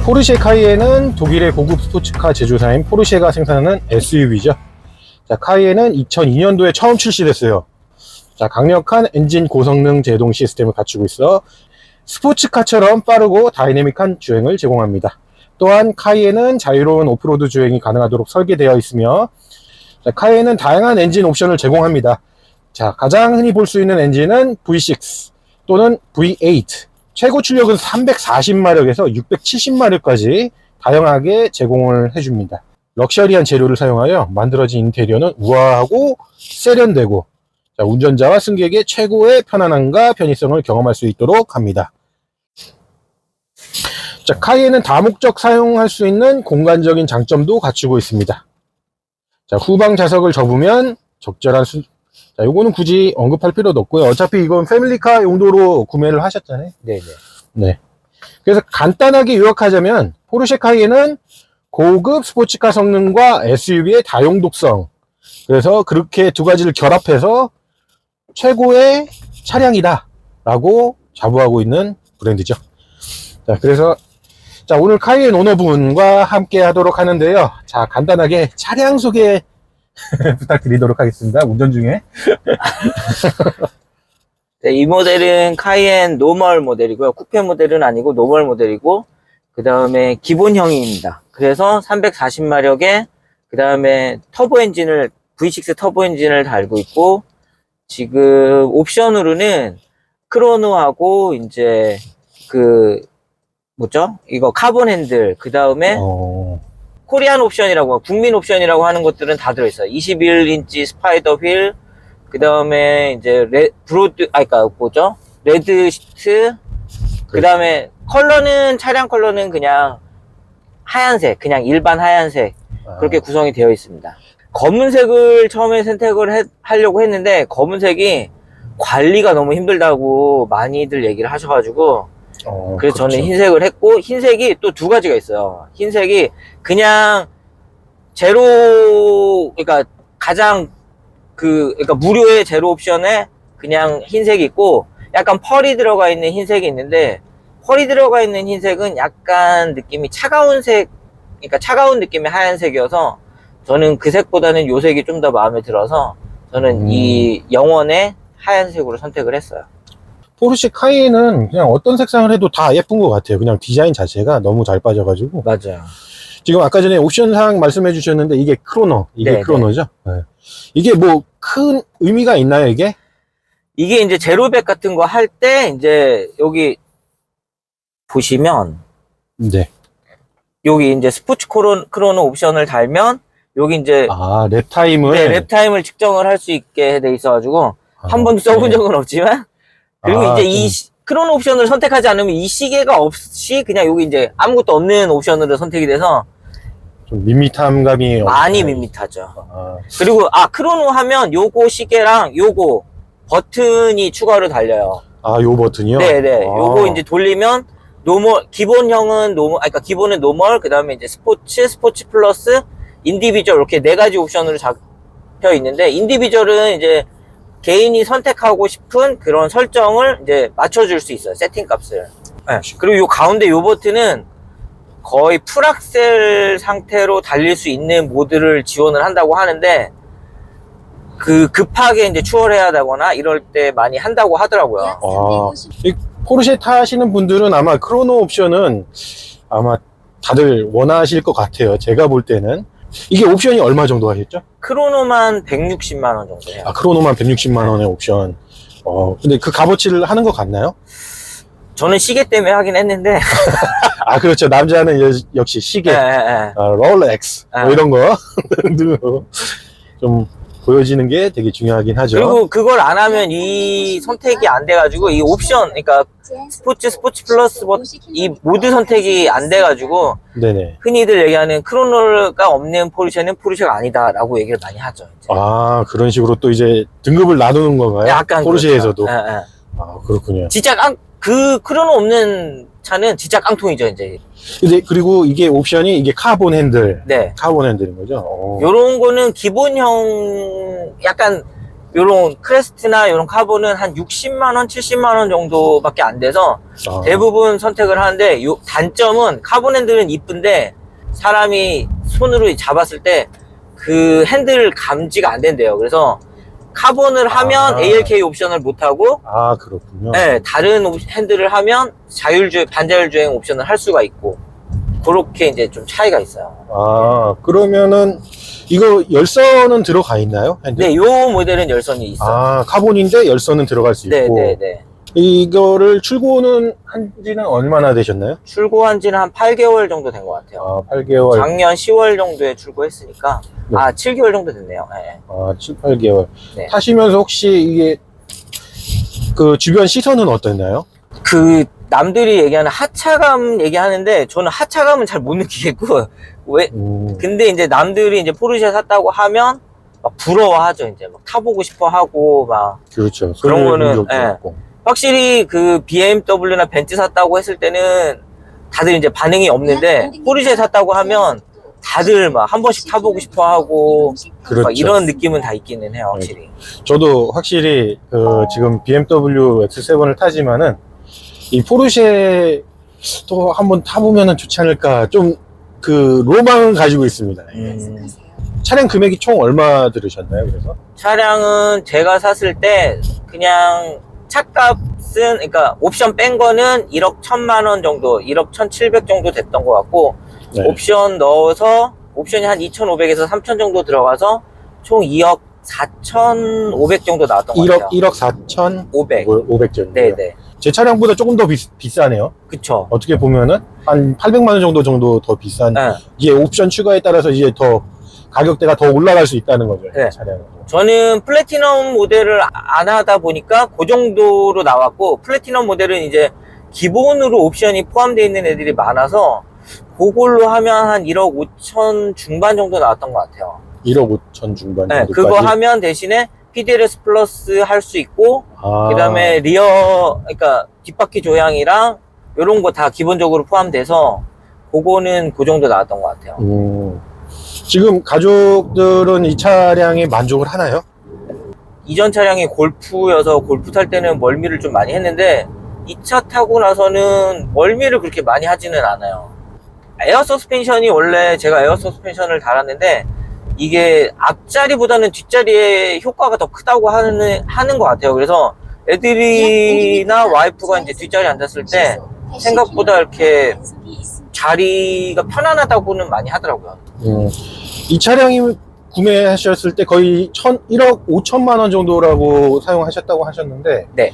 포르쉐 카이엔은 독일의 고급 스포츠카 제조사인 포르쉐가 생산하는 SUV죠. 자, 카이엔은 2002년도에 처음 출시됐어요. 자, 강력한 엔진 고성능 제동 시스템을 갖추고 있어 스포츠카처럼 빠르고 다이내믹한 주행을 제공합니다. 또한 카이엔은 자유로운 오프로드 주행이 가능하도록 설계되어 있으며, 자, 카이엔은 다양한 엔진 옵션을 제공합니다. 자, 가장 흔히 볼 수 있는 엔진은 V6 또는 V8. 최고 출력은 340마력에서 670마력까지 다양하게 제공을 해줍니다. 럭셔리한 재료를 사용하여 만들어진 인테리어는 우아하고 세련되고, 자, 운전자와 승객의 최고의 편안함과 편의성을 경험할 수 있도록 합니다. 자, 카이엔은 다목적 사용할 수 있는 공간적인 장점도 갖추고 있습니다. 자, 후방 좌석을 접으면 적절한 자, 요거는 굳이 언급할 필요도 없고요. 어차피 이건 패밀리카 용도로 구매를 하셨잖아요. 네네. 네. 그래서 간단하게 요약하자면 포르쉐 카이엔은 고급 스포츠카 성능과 SUV의 다용독성, 그래서 그렇게 두 가지를 결합해서 최고의 차량이다 라고 자부하고 있는 브랜드죠. 자, 그래서 자, 오늘 카이엔 오너분과 함께 하도록 하는데요. 자, 간단하게 차량 소개 부탁드리도록 하겠습니다. 운전 중에. 네, 이 모델은 카이엔 노멀 모델이고요. 쿠페 모델은 아니고 노멀 모델이고, 그 다음에 기본형입니다. 그래서 340마력에 그 다음에 터보 엔진을 V6 터보 엔진을 달고 있고, 지금 옵션으로는 크로노하고 이제 뭐죠? 이거 카본 핸들, 그 다음에 코리안 옵션이라고, 국민 옵션이라고 하는 것들은 다 들어있어요. 21인치 스파이더 휠, 그 다음에 이제 뭐죠? 레드 시트, 그 다음에 컬러는, 차량 컬러는 그냥 하얀색, 그냥 일반 하얀색, 그렇게 구성이 되어 있습니다. 검은색을 처음에 선택을 하려고 했는데, 검은색이 관리가 너무 힘들다고 많이들 얘기를 하셔가지고, 그래서 그렇죠. 저는 흰색을 했고, 흰색이 또 두 가지가 있어요. 흰색이 그냥 제로, 그러니까 가장 그러니까 무료의 제로 옵션에 그냥 흰색이 있고, 약간 펄이 들어가 있는 흰색이 있는데, 펄이 들어가 있는 흰색은 약간 느낌이 차가운 색, 그러니까 차가운 느낌의 하얀색이어서 저는 그 색보다는 요 색이 좀 더 마음에 들어서 저는 이 영원의 하얀색으로 선택을 했어요. 포르쉐 카이엔은 그냥 어떤 색상을 해도 다 예쁜 것 같아요. 그냥 디자인 자체가 너무 잘 빠져가지고. 맞아요. 지금 아까 전에 옵션상 말씀해 주셨는데 이게 크로노, 이게 네네. 크로노죠? 네. 이게 뭐 큰 의미가 있나요, 이게? 이게 이제 제로백 같은 거 할 때 이제 여기 보시면 네. 여기 이제 스포츠 크로노 옵션을 달면 여기 이제 아, 랩 타임을. 네, 랩 타임을 측정을 할 수 있게 돼 있어가지고 한 번도 써본 네. 적은 없지만, 그리고 이제 이 크로노 옵션을 선택하지 않으면 이 시계가 없이 그냥 여기 이제 아무것도 없는 옵션으로 선택이 돼서 좀 밋밋함 감이 많이 밋밋하죠. 아, 그리고 크로노 하면 요거 시계랑 요거 버튼이 추가로 달려요. 요 버튼이요? 네네. 요거 이제 돌리면 노멀, 기본형은 노멀, 그러니까 기본은 노멀, 그 다음에 이제 스포츠 플러스, 인디비주얼, 이렇게 네 가지 옵션으로 잡혀 있는데, 인디비주얼은 이제 개인이 선택하고 싶은 그런 설정을 이제 맞춰줄 수 있어요. 세팅 값을. 네. 그리고 요 가운데 요 버튼은 거의 풀악셀 상태로 달릴 수 있는 모드를 지원을 한다고 하는데, 급하게 이제 추월해야 되거나 이럴 때 많이 한다고 하더라고요. 이 포르쉐 타시는 분들은 아마 크로노 옵션은 아마 다들 원하실 것 같아요. 제가 볼 때는. 이게 옵션이 얼마 정도 하셨죠? 크로노만 160만 원 정도 해요. 크로노만 160만 원의 옵션. 근데 그 값어치를 하는 것 같나요? 저는 시계 때문에 하긴 했는데. 그렇죠. 남자는 역시 시계, 롤렉스, 뭐 이런 거. 좀 보여지는 게 되게 중요하긴 하죠. 그리고 그걸 안 하면 이 선택이 안 돼가지고, 이 옵션, 그러니까 스포츠 플러스 이 모드 선택이 안 돼가지고, 네네. 흔히들 얘기하는 크로노가 없는 포르쉐는 포르쉐가 아니다라고 얘기를 많이 하죠. 이제. 그런 식으로 또 이제 등급을 나누는 건가요? 약간 포르쉐에서도. 그렇죠. 그렇군요. 진짜 크로노 없는 차는 진짜 깡통이죠, 이제. 근데 그리고 이게 옵션이 이게 카본 핸들. 네. 카본 핸들인 거죠? 요런 거는 기본형, 약간 요런 크레스트나 요런 카본은 한 60만원, 70만원 정도밖에 안 돼서 대부분 선택을 하는데, 요 단점은 카본 핸들은 이쁜데 사람이 손으로 잡았을 때 그 핸들 감지가 안 된대요. 그래서 카본을 하면 ALK 옵션을 못하고, 그렇군요. 네, 다른 핸들을 하면 반자율 주행 옵션을 할 수가 있고, 그렇게 이제 좀 차이가 있어요. 그러면은 이거 열선은 들어가 있나요? 핸들? 네, 요 모델은 열선이 있어요. 카본인데 열선은 들어갈 수 있고. 네네네. 이거를 출고는 한 지는 얼마나 되셨나요? 출고한 지는 한 8개월 정도 된 것 같아요. 8개월. 작년 10월 정도에 출고했으니까, 네. 7개월 정도 됐네요. 네. 7, 8개월. 네. 타시면서 혹시 이게 그 주변 시선은 어땠나요? 그 남들이 얘기하는 하차감 얘기하는데 저는 하차감은 잘 못 느끼겠고, 왜? 근데 이제 남들이 이제 포르쉐 샀다고 하면 막 부러워하죠. 이제 막 타보고 싶어 하고 막. 그렇죠. 그런 거는, 예. 확실히 그 BMW나 벤츠 샀다고 했을 때는 다들 이제 반응이 없는데, 포르쉐 샀다고 하면 다들 막 한 번씩 타보고 싶어 하고, 그렇죠. 막 이런 느낌은 다 있기는 해요, 확실히. 저도 확실히 지금 BMW X7을 타지만은 이 포르쉐 또 한번 타보면은 좋지 않을까, 좀 그 로망을 가지고 있습니다. 차량 금액이 총 얼마 들으셨나요? 그래서 차량은 제가 샀을 때 그냥 차값은, 그러니까 옵션 뺀 거는 1억 1천만 원 정도, 1억 1,700 정도 됐던 것 같고, 네. 옵션 넣어서 옵션이 한 2,500에서 3,000 정도 들어가서 총 2억 4,500 정도 나왔던 것 같아요. 1억 4,500 정도. 네네. 제 차량보다 조금 더 비싸네요. 그쵸. 어떻게 보면은 한 800만 원 정도 더 비싼. 네. 이게 옵션 추가에 따라서 이제 더 가격대가 더 올라갈 수 있다는 거죠. 네. 차량은. 저는 플래티넘 모델을 안 하다 보니까 그 정도로 나왔고, 플래티넘 모델은 이제 기본으로 옵션이 포함되어 있는 애들이 많아서 그걸로 하면 한 1억 5천 중반 정도 나왔던 것 같아요. 1억 5천 중반 네, 정도까지. 그거 하면 대신에 PDRS 플러스 할 수 있고, 그 다음에 그러니까 뒷바퀴 조향이랑 요런 거 다 기본적으로 포함돼서 그거는 그 정도 나왔던 것 같아요. 지금 가족들은 이 차량에 만족을 하나요? 이전 차량이 골프여서 골프 탈 때는 멀미를 좀 많이 했는데, 이 차 타고 나서는 멀미를 그렇게 많이 하지는 않아요. 에어 서스펜션이, 원래 제가 에어 서스펜션을 달았는데 이게 앞자리보다는 뒷자리에 효과가 더 크다고 하는 것 같아요. 그래서 애들이나 와이프가 이제 뒷자리에 앉았을 때 생각보다 이렇게 자리가 편안하다고는 많이 하더라고요. 이 차량이 구매하셨을 때 거의 1억 5천만 원 정도라고 사용하셨다고 하셨는데, 네.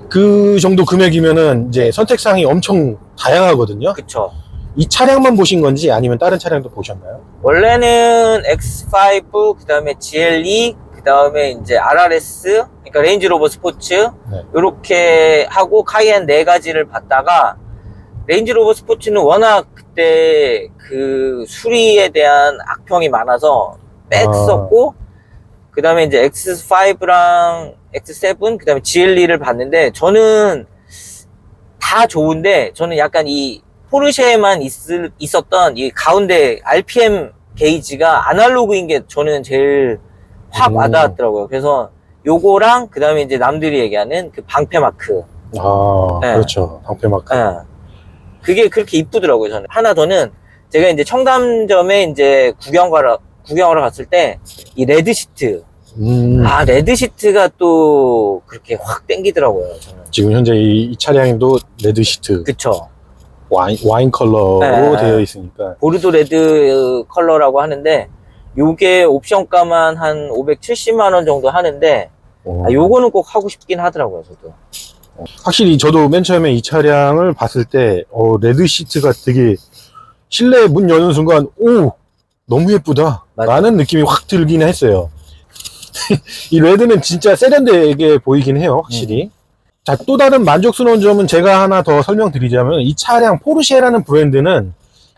그 정도 금액이면은 이제 선택사항이 엄청 다양하거든요. 그쵸. 이 차량만 보신 건지 아니면 다른 차량도 보셨나요? 원래는 X5, 그 다음에 GLE, 그 다음에 이제 RRS, 그러니까 레인지로버 스포츠, 네. 요렇게 하고 카이엔 4가지를 봤다가, 레인지로버 스포츠는 워낙 그때 그 수리에 대한 악평이 많아서 뺐었고, 그 다음에 이제 X5랑 X7, 그 다음에 GLE를 봤는데, 저는 다 좋은데, 저는 약간 이 포르쉐에만 있었던 이 가운데 RPM 게이지가 아날로그인 게 저는 제일 확 와닿았더라고요. 그래서 요거랑, 그 다음에 이제 남들이 얘기하는 그 방패 마크. 네. 그렇죠. 방패 마크. 네. 그게 그렇게 이쁘더라고요, 저는. 하나 더는, 제가 이제 청담점에 이제 구경하러 갔을 때, 이 레드 시트. 레드 시트가 또 그렇게 확 땡기더라고요, 저는. 지금 현재 이 차량도 레드 시트. 그쵸. 와인 컬러로 네. 되어 있으니까. 보르도 레드 컬러라고 하는데, 요게 옵션가만 한 570만원 정도 하는데, 요거는 꼭 하고 싶긴 하더라고요, 저도. 확실히 저도 맨 처음에 이 차량을 봤을 때, 레드 시트가 되게 실내 문 여는 순간, 너무 예쁘다. 맞아. 라는 느낌이 확 들긴 했어요. 이 레드는 진짜 세련되게 보이긴 해요, 확실히. 자, 또 다른 만족스러운 점은 제가 하나 더 설명드리자면, 이 차량 포르쉐라는 브랜드는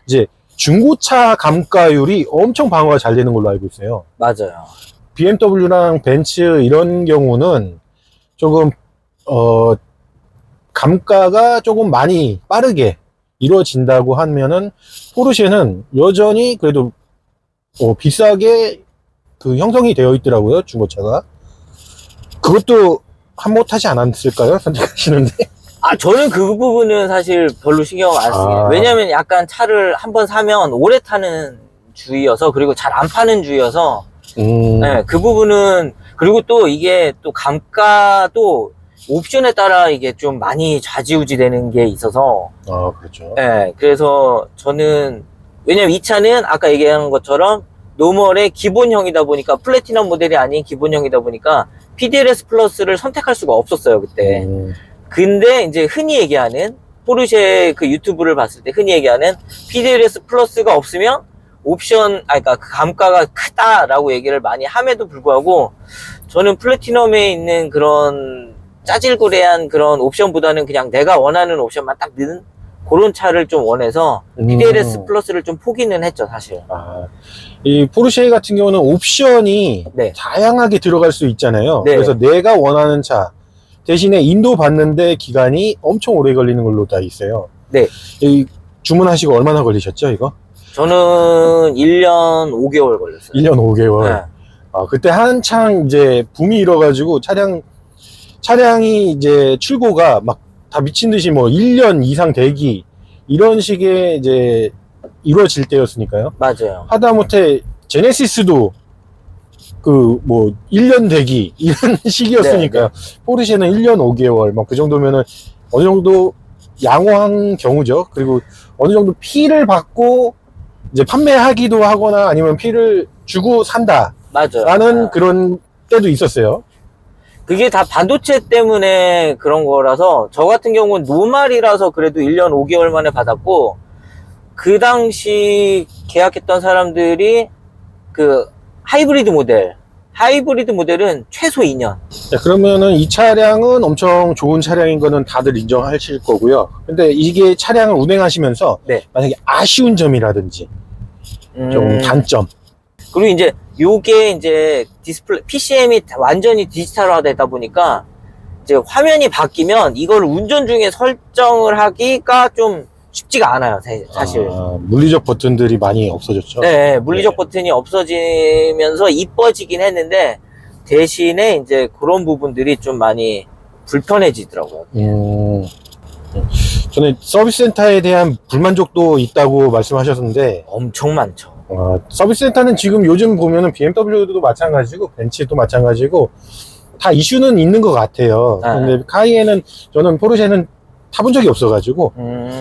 이제 중고차 감가율이 엄청 방어가 잘 되는 걸로 알고 있어요. 맞아요. BMW랑 벤츠 이런 경우는 조금 감가가 조금 많이 빠르게 이루어진다고 하면은, 포르쉐는 여전히 그래도 비싸게 그 형성이 되어 있더라고요, 중고차가. 그것도 한몫하지 않았을까요? 선택하시는데. 저는 그 부분은 사실 별로 신경 안 씁니다. 왜냐면 약간 차를 한번 사면 오래 타는 주의여서, 그리고 잘 안 파는 주의여서, 네, 그 부분은, 그리고 또 이게 또 감가도 옵션에 따라 이게 좀 많이 좌지우지 되는 게 있어서. 그렇죠. 네, 그래서 저는, 왜냐면 이 차는 아까 얘기한 것처럼 노멀의 기본형이다 보니까, 플래티넘 모델이 아닌 기본형이다 보니까 PDLS 플러스를 선택할 수가 없었어요, 그때. 근데 이제 흔히 얘기하는, 포르쉐 그 유튜브를 봤을 때 흔히 얘기하는 PDLS 플러스가 없으면 옵션, 그러니까 그 감가가 크다라고 얘기를 많이 함에도 불구하고, 저는 플래티넘에 있는 그런 짜질구레한 그런 옵션보다는 그냥 내가 원하는 옵션만 딱 넣은 그런 차를 좀 원해서 PDLS 플러스를 좀 포기는 했죠, 사실. 이 포르쉐 같은 경우는 옵션이 네. 다양하게 들어갈 수 있잖아요. 네. 그래서 내가 원하는 차 대신에 인도 받는데 기간이 엄청 오래 걸리는 걸로 다 있어요. 네. 이 주문하시고 얼마나 걸리셨죠, 이거? 저는 1년 5개월 걸렸어요. 1년 5개월. 네. 그때 한창 이제 붐이 일어가지고 차량이 이제 출고가 막 다 미친 듯이 뭐 1년 이상 대기 이런 식의 이제 이루어질 때였으니까요. 맞아요. 하다못해 제네시스도 그 뭐 1년 대기 이런 시기였으니까요. 네. 포르쉐는 1년 5개월 막 그 정도면은 어느 정도 양호한 경우죠. 그리고 어느 정도 피를 받고 이제 판매하기도 하거나 아니면 피를 주고 산다. 맞아요. 라는 그런 때도 있었어요. 그게 다 반도체 때문에 그런 거라서, 저 같은 경우는 노말이라서 그래도 1년 5개월 만에 받았고, 그 당시 계약했던 사람들이 그 하이브리드 모델은 최소 2년. 그러면은 이 차량은 엄청 좋은 차량인 거는 다들 인정하실 거고요. 근데 이게 차량을 운행하시면서 네. 만약에 아쉬운 점이라든지 좀 단점. 그리고 이제 요게 이제 디스플레이, PCM이 완전히 디지털화 되다 보니까 이제 화면이 바뀌면 이걸 운전 중에 설정을 하기가 좀 쉽지가 않아요, 사실. 물리적 버튼들이 많이 없어졌죠. 네, 물리적 버튼이 없어지면서 이뻐지긴 했는데, 대신에 이제 그런 부분들이 좀 많이 불편해지더라고요. 저는 서비스 센터에 대한 불만족도 있다고 말씀하셨는데, 엄청 많죠. 서비스 센터는 지금 요즘 보면은 BMW도 마찬가지고 벤츠도 마찬가지고 다 이슈는 있는 것 같아요. 근데 카이엔은, 저는 포르쉐는 타본 적이 없어가지고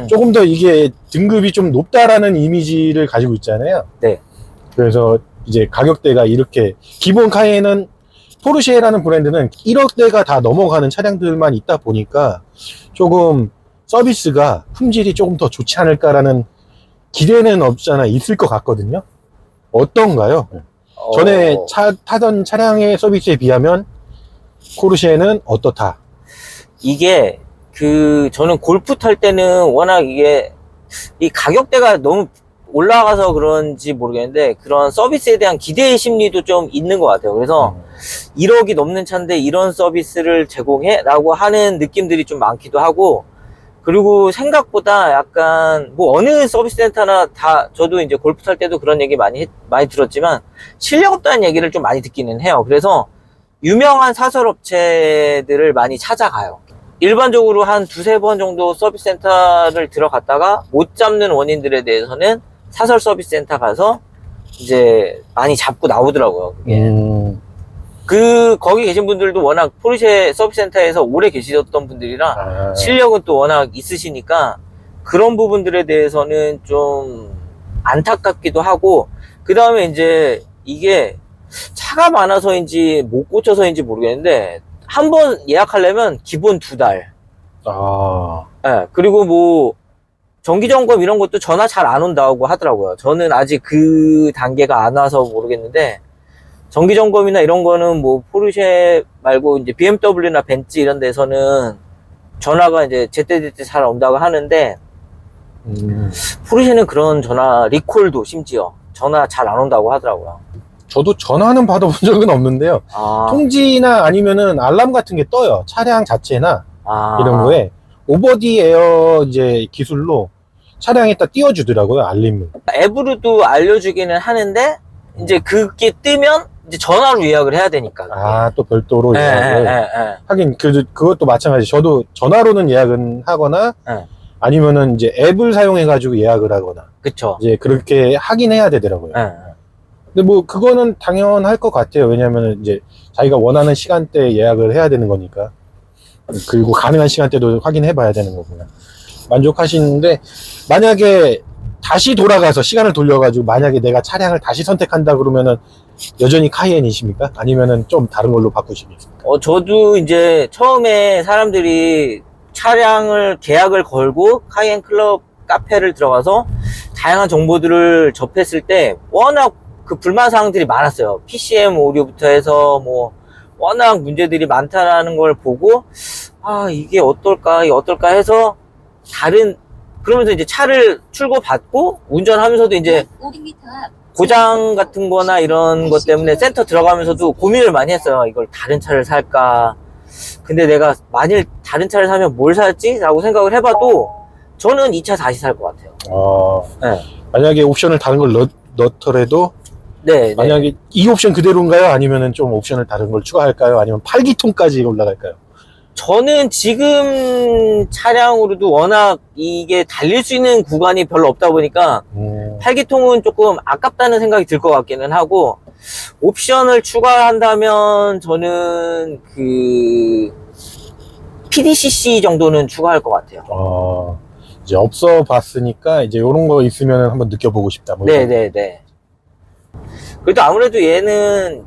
조금 더 이게 등급이 좀 높다라는 이미지를 가지고 있잖아요. 네. 그래서 이제 가격대가 이렇게, 기본 카이엔은 포르쉐라는 브랜드는 1억대가 다 넘어가는 차량들만 있다 보니까 조금 서비스가 품질이 조금 더 좋지 않을까라는 기대는 없잖아 있을 것 같거든요. 어떤가요? 전에 타던 차량의 서비스에 비하면 포르쉐는 어떻다? 이게 저는 골프 탈 때는 워낙 이게 이 가격대가 너무 올라가서 그런지 모르겠는데, 그런 서비스에 대한 기대의 심리도 좀 있는 것 같아요. 그래서 1억이 넘는 차인데 이런 서비스를 제공해? 라고 하는 느낌들이 좀 많기도 하고, 그리고 생각보다 약간 뭐 어느 서비스 센터나 다, 저도 이제 골프 탈 때도 그런 얘기 많이 들었지만 실력 없다는 얘기를 좀 많이 듣기는 해요. 그래서 유명한 사설 업체들을 많이 찾아가요. 일반적으로 한 두세 번 정도 서비스 센터를 들어갔다가 못 잡는 원인들에 대해서는 사설 서비스 센터 가서 이제 많이 잡고 나오더라고요, 그게. 거기 계신 분들도 워낙 포르쉐 서비스 센터에서 오래 계시던 분들이라 실력은 또 워낙 있으시니까 그런 부분들에 대해서는 좀 안타깝기도 하고, 그 다음에 이제 이게 차가 많아서인지 못 고쳐서인지 모르겠는데, 한 번 예약하려면 기본 2달. 네, 그리고 뭐 정기점검 이런 것도 전화 잘 안 온다고 하더라고요. 저는 아직 그 단계가 안 와서 모르겠는데, 정기점검이나 이런 거는 뭐 포르쉐 말고 이제 BMW나 벤츠 이런 데서는 전화가 이제 제때제때 잘 온다고 하는데, 포르쉐는 그런 전화, 리콜도 심지어 전화 잘 안 온다고 하더라고요. 저도 전화는 받아본 적은 없는데요. 통지나 아니면은 알람 같은 게 떠요. 차량 자체나 이런 거에 오버디 에어 이제 기술로 차량에다 띄워주더라고요, 알림을. 앱으로도 알려주기는 하는데, 이제 그게 뜨면 이제 전화로 예약을 해야 되니까. 아, 또 별도로 예, 예약을. 예, 예. 하긴, 그것도 마찬가지. 저도 전화로는 예약은 하거나, 예. 아니면은 이제 앱을 사용해가지고 예약을 하거나, 그쵸. 이제 그렇게 하긴 해야 되더라고요. 예. 근데 뭐, 그거는 당연할 것 같아요. 왜냐면은 이제 자기가 원하는 시간대에 예약을 해야 되는 거니까. 그리고 가능한 시간대도 확인해 봐야 되는 거구나. 만족하시는데, 만약에 다시 돌아가서 시간을 돌려가지고 만약에 내가 차량을 다시 선택한다 그러면은 여전히 카이엔이십니까? 아니면은 좀 다른 걸로 바꾸시겠습니까? 저도 이제 처음에 사람들이 차량을 계약을 걸고 카이엔 클럽 카페를 들어가서 다양한 정보들을 접했을 때 워낙 그 불만 사항들이 많았어요. PCM 오류부터 해서 뭐 워낙 문제들이 많다라는 걸 보고 아 이게 어떨까 해서 그러면서 이제 차를 출고받고 운전하면서도 이제 고장 같은 거나 이런 것 때문에 센터 들어가면서도 고민을 많이 했어요. 이걸 다른 차를 살까. 근데 내가 만일 다른 차를 사면 뭘 살지? 라고 생각을 해봐도 저는 이 차 다시 살 것 같아요. 네. 만약에 옵션을 다른 걸 넣더라도 네, 만약에 이 옵션 그대로인가요? 아니면은 좀 옵션을 다른 걸 추가할까요? 아니면 8기통까지 올라갈까요? 저는 지금 차량으로도 워낙 이게 달릴 수 있는 구간이 별로 없다 보니까 8기통은 조금 아깝다는 생각이 들 것 같기는 하고 옵션을 추가한다면 저는 그 PDCC 정도는 추가할 것 같아요. 이제 없어 봤으니까 이제 이런 거 있으면 한번 느껴보고 싶다. 뭐 네네네. 그래도 아무래도 얘는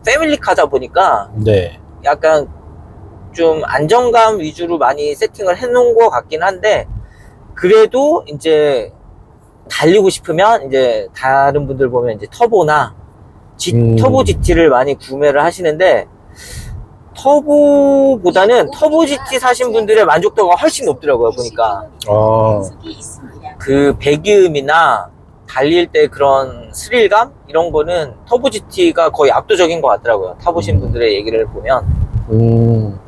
패밀리카다 보니까 네. 약간 좀 안정감 위주로 많이 세팅을 해놓은 것 같긴 한데 그래도 이제 달리고 싶으면 이제 다른 분들 보면 이제 터보나 터보 GT를 많이 구매를 하시는데 터보보다는 터보 GT 사신 분들의 만족도가 훨씬 높더라고요 보니까. 그 배기음이나 달릴 때 그런 스릴감 이런 거는 터보 GT가 거의 압도적인 것 같더라고요. 타보신 분들의 얘기를 보면.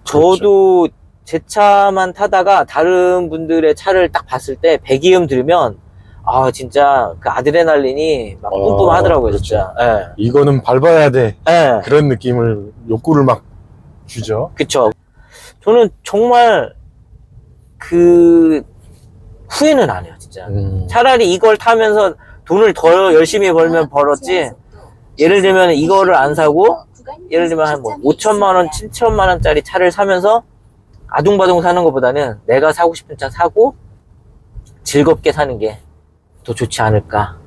저도 제 차만 타다가 다른 분들의 차를 딱 봤을 때 배기음 들으면 아 진짜 그 아드레날린이 막 뿜뿜하더라고요. 그렇죠. 진짜. 네. 이거는 밟아야 돼. 네. 그런 느낌을 욕구를 막 주죠. 그쵸. 저는 정말 그 후회는 안 해요 진짜. 차라리 이걸 타면서 돈을 더 열심히 벌면 벌었지 예를 들면 이거를 안 사고 예를 들면 한 뭐 5천만 원, 7천만 원짜리 차를 사면서 아둥바둥 사는 것보다는 내가 사고 싶은 차 사고 즐겁게 사는 게 더 좋지 않을까.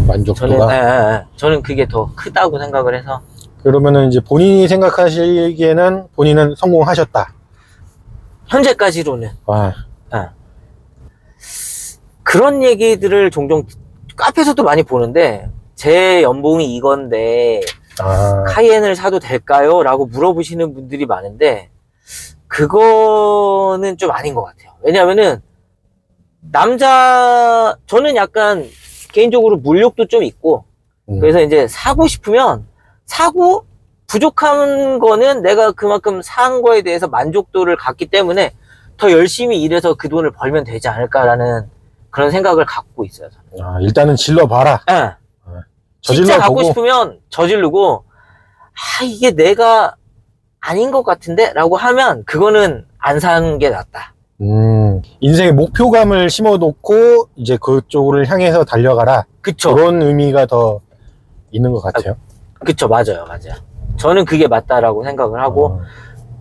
만족도가. 저는 그게 더 크다고 생각을 해서. 그러면은 이제 본인이 생각하시기에는 본인은 성공하셨다. 현재까지로는. 네. 그런 얘기들을 종종 카페에서도 많이 보는데 제 연봉이 이건데 카이엔을 사도 될까요? 라고 물어보시는 분들이 많은데 그거는 좀 아닌 것 같아요. 왜냐면은 저는 약간 개인적으로 물욕도 좀 있고 그래서 이제 사고 싶으면 사고 부족한 거는 내가 그만큼 산 거에 대해서 만족도를 갖기 때문에 더 열심히 일해서 그 돈을 벌면 되지 않을까라는 그런 생각을 갖고 있어요. 저는. 일단은 질러봐라. 네. 진짜 갖고 싶으면 저지르고 이게 내가 아닌 것 같은데? 라고 하면 그거는 안 사는 게 낫다. 인생의 목표감을 심어놓고 이제 그쪽을 향해서 달려가라. 그쵸. 그런 의미가 더 있는 것 같아요. 그쵸. 맞아요. 저는 그게 맞다라고 생각을 하고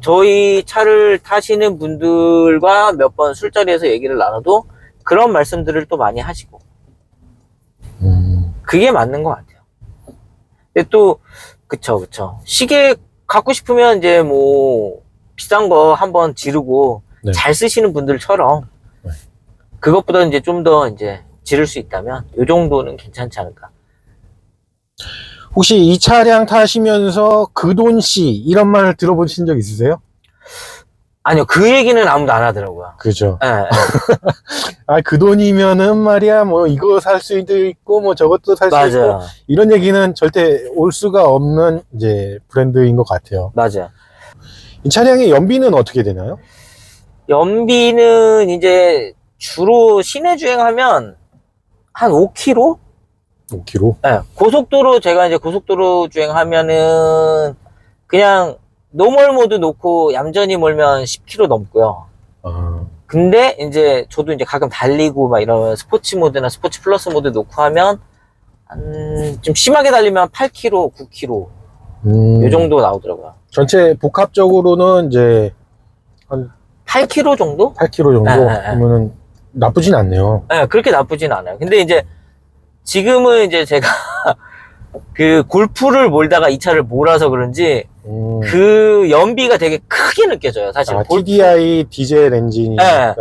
저희 차를 타시는 분들과 몇 번 술자리에서 얘기를 나눠도 그런 말씀들을 또 많이 하시고 그게 맞는 것 같아요. 근데 또 그쵸. 시계 갖고 싶으면 이제 뭐 비싼 거 한번 지르고 네. 잘 쓰시는 분들처럼 그것보다 이제 좀 더 이제 지를 수 있다면 이 정도는 괜찮지 않을까. 혹시 이 차량 타시면서 그 돈씨 이런 말 들어보신 적 있으세요? 아니요, 그 얘기는 아무도 안 하더라고요. 그죠. 네. 그 돈이면은 말이야, 뭐 이거 살 수도 있고, 뭐 저것도 살 수 있고, 맞아요. 이런 얘기는 절대 올 수가 없는 이제 브랜드인 것 같아요. 맞아요. 이 차량의 연비는 어떻게 되나요? 연비는 이제 주로 시내 주행하면 한 5km? 5km? 네, 고속도로 제가 이제 고속도로 주행하면은 그냥 노멀 모드 놓고 얌전히 몰면 10km 넘고요. 아, 근데 이제 저도 이제 가끔 달리고 막 이러면 스포츠 모드나 스포츠 플러스 모드 놓고 하면 좀 심하게 달리면 8km, 9km 요 정도 나오더라고요. 전체 복합적으로는 이제 한 8km 정도? 8km 정도 네, 네, 네. 하면은 나쁘진 않네요. 네, 그렇게 나쁘진 않아요. 근데 이제 지금은 이제 제가 그 골프를 몰다가 이 차를 몰아서 그런지 그 연비가 되게 크게 느껴져요. 사실. 아, 골프- TDI 디젤 엔진이니까.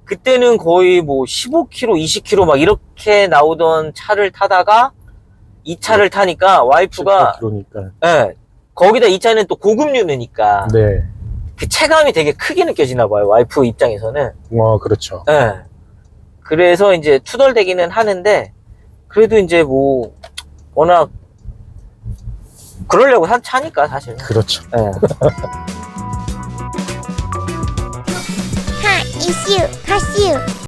그때는 거의 뭐 15km, 20km 막 이렇게 나오던 차를 타다가 이 차를 타니까 와이프가 18km니까. 예, 거기다 이 차는 또 고급류니까 네. 그 체감이 되게 크게 느껴지나 봐요. 와이프 입장에서는. 그렇죠. 예. 그래서 이제 투덜대기는 하는데 그래도 이제 뭐 워낙 그러려고 산 차니까 사실. 그렇죠. 예. 하 이슈 하슈